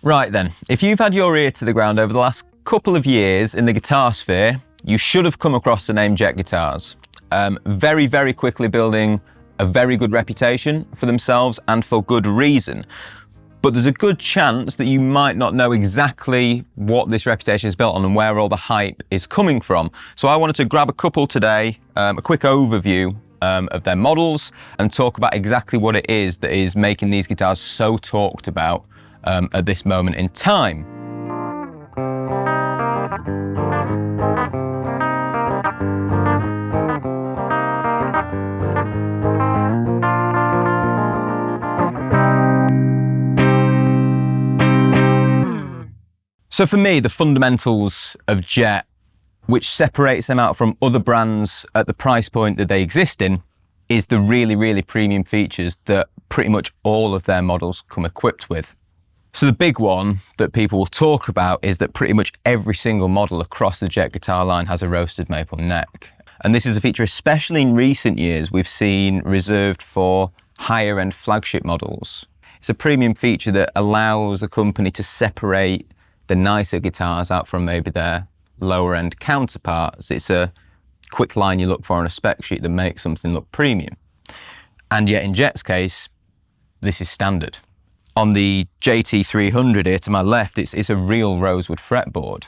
Right then, if you've had your ear to the ground over the last couple of years in the guitar sphere, you should have come across the name Jet Guitars. Very, very quickly building a very good reputation for themselves and for good reason. But there's a good chance that you might not know exactly what this reputation is built on and where all the hype is coming from. So I wanted to grab a couple today, a quick overview of their models and talk about exactly what it is that is making these guitars so talked about at this moment in time. So for me, the fundamentals of Jet, which separates them out from other brands at the price point that they exist in, is the really, really premium features that pretty much all of their models come equipped with. So the big one that people will talk about is that pretty much every single model across the Jet guitar line has a roasted maple neck. And this is a feature, especially in recent years, we've seen reserved for higher end flagship models. It's a premium feature that allows a company to separate the nicer guitars out from maybe their lower end counterparts. It's a quick line you look for on a spec sheet that makes something look premium. And yet in Jet's case, this is standard. On the JT300 here to my left, it's a real rosewood fretboard.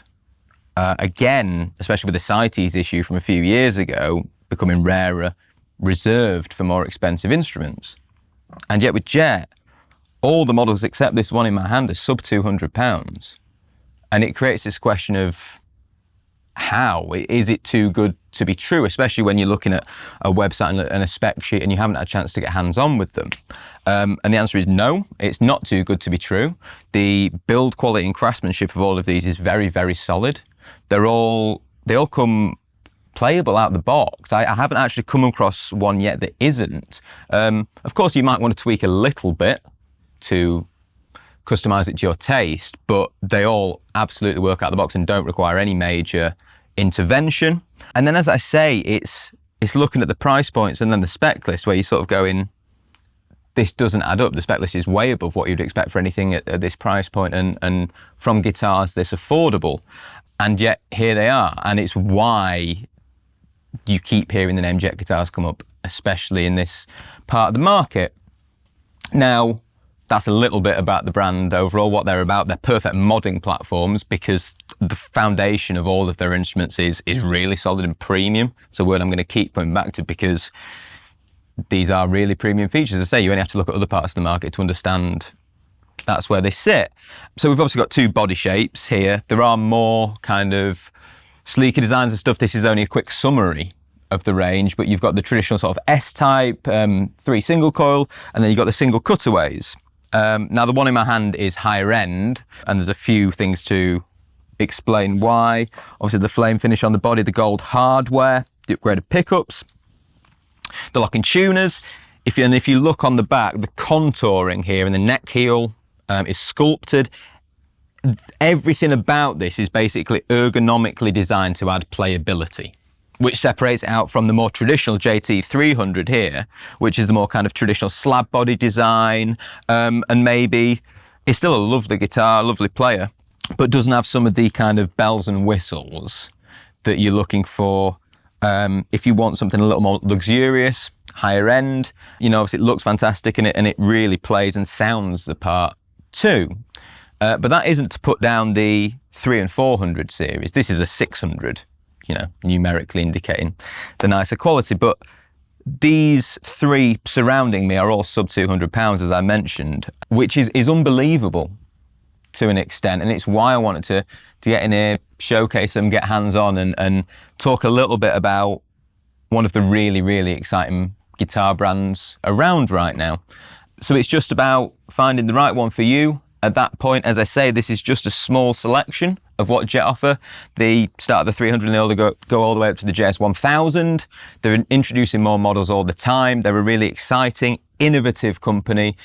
Again, especially with the CITES issue from a few years ago, becoming rarer, reserved for more expensive instruments. And yet with Jet, all the models except this one in my hand are sub £200. And it creates this question of how? Is it too good to be true, especially when you're looking at a website and a spec sheet and you haven't had a chance to get hands-on with them? And the answer is no, it's not too good to be true. The build quality and craftsmanship of all of these is very, very solid. They all come playable out the box. I haven't actually come across one yet that isn't. Of course, you might want to tweak a little bit to customize it to your taste, but they all absolutely work out the box and don't require any major intervention. And then, as I say, it's looking at the price points and then the spec list where you sort of go in, this doesn't add up. The spec list is way above what you'd expect for anything at this price point and from guitars this affordable. And yet here they are. And it's why you keep hearing the name Jet Guitars come up, especially in this part of the market. Now, that's a little bit about the brand overall, what they're about. They're perfect modding platforms because the foundation of all of their instruments is really solid and premium. It's a word I'm going to keep coming back to because these are really premium features. As I say, you only have to look at other parts of the market to understand that's where they sit. So we've obviously got two body shapes here. There are more kind of sleeker designs and stuff. This is only a quick summary of the range, but you've got the traditional sort of S-type, 3 single coil, and then you've got the single cutaways. Now the one in my hand is higher end, and there's a few things to explain why. Obviously the flame finish on the body, the gold hardware, the upgraded pickups, the locking tuners. If you look on the back, the contouring here and the neck heel is sculpted. Everything about this is basically ergonomically designed to add playability, which separates it out from the more traditional JT300 here, which is the more kind of traditional slab body design, and maybe it's still a lovely guitar, lovely player, but doesn't have some of the kind of bells and whistles that you're looking for if you want something a little more luxurious, higher end. You know, obviously it looks fantastic and it really plays and sounds the part too. But that isn't to put down the 300 and 400 series. This is a 600. You know, numerically indicating the nicer quality. But these three surrounding me are all sub £200, as I mentioned, which is unbelievable to an extent. And it's why I wanted to get in here, showcase them, get hands-on and talk a little bit about one of the really, really exciting guitar brands around right now. So it's just about finding the right one for you. At that point, as I say, this is just a small selection of what Jet offer. They start at the 300 and they go all the way up to the JS1000. They're introducing more models all the time. They're a really exciting, innovative company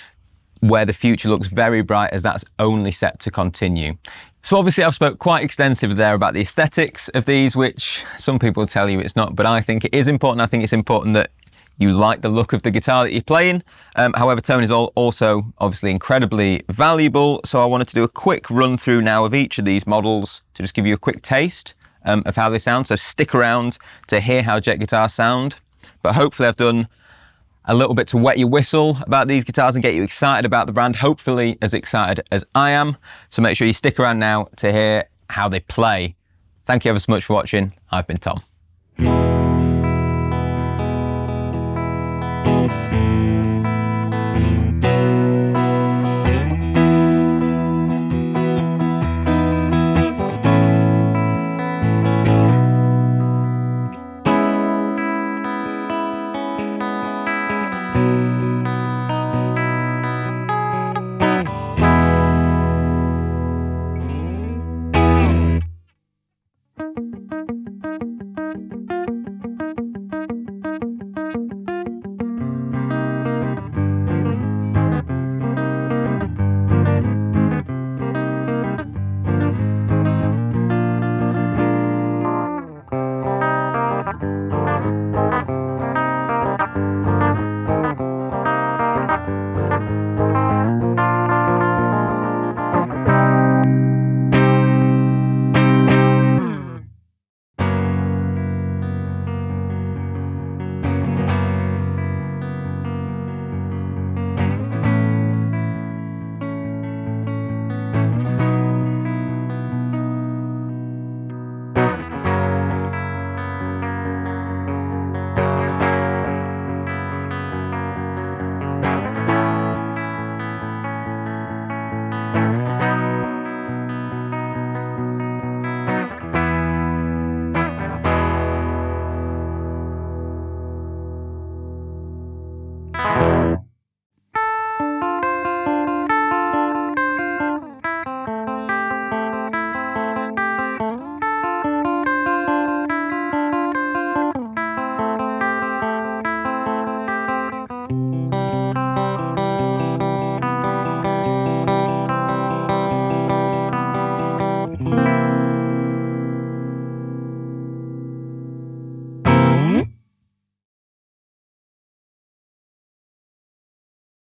where the future looks very bright as that's only set to continue. So obviously I've spoke quite extensively there about the aesthetics of these, which some people tell you it's not, but I think it is important. I think it's important that you like the look of the guitar that you're playing. However, tone is also obviously incredibly valuable. So I wanted to do a quick run through now of each of these models to just give you a quick taste of how they sound. So stick around to hear how Jet guitars sound. But hopefully I've done a little bit to wet your whistle about these guitars and get you excited about the brand, hopefully as excited as I am. So make sure you stick around now to hear how they play. Thank you ever so much for watching. I've been Tom.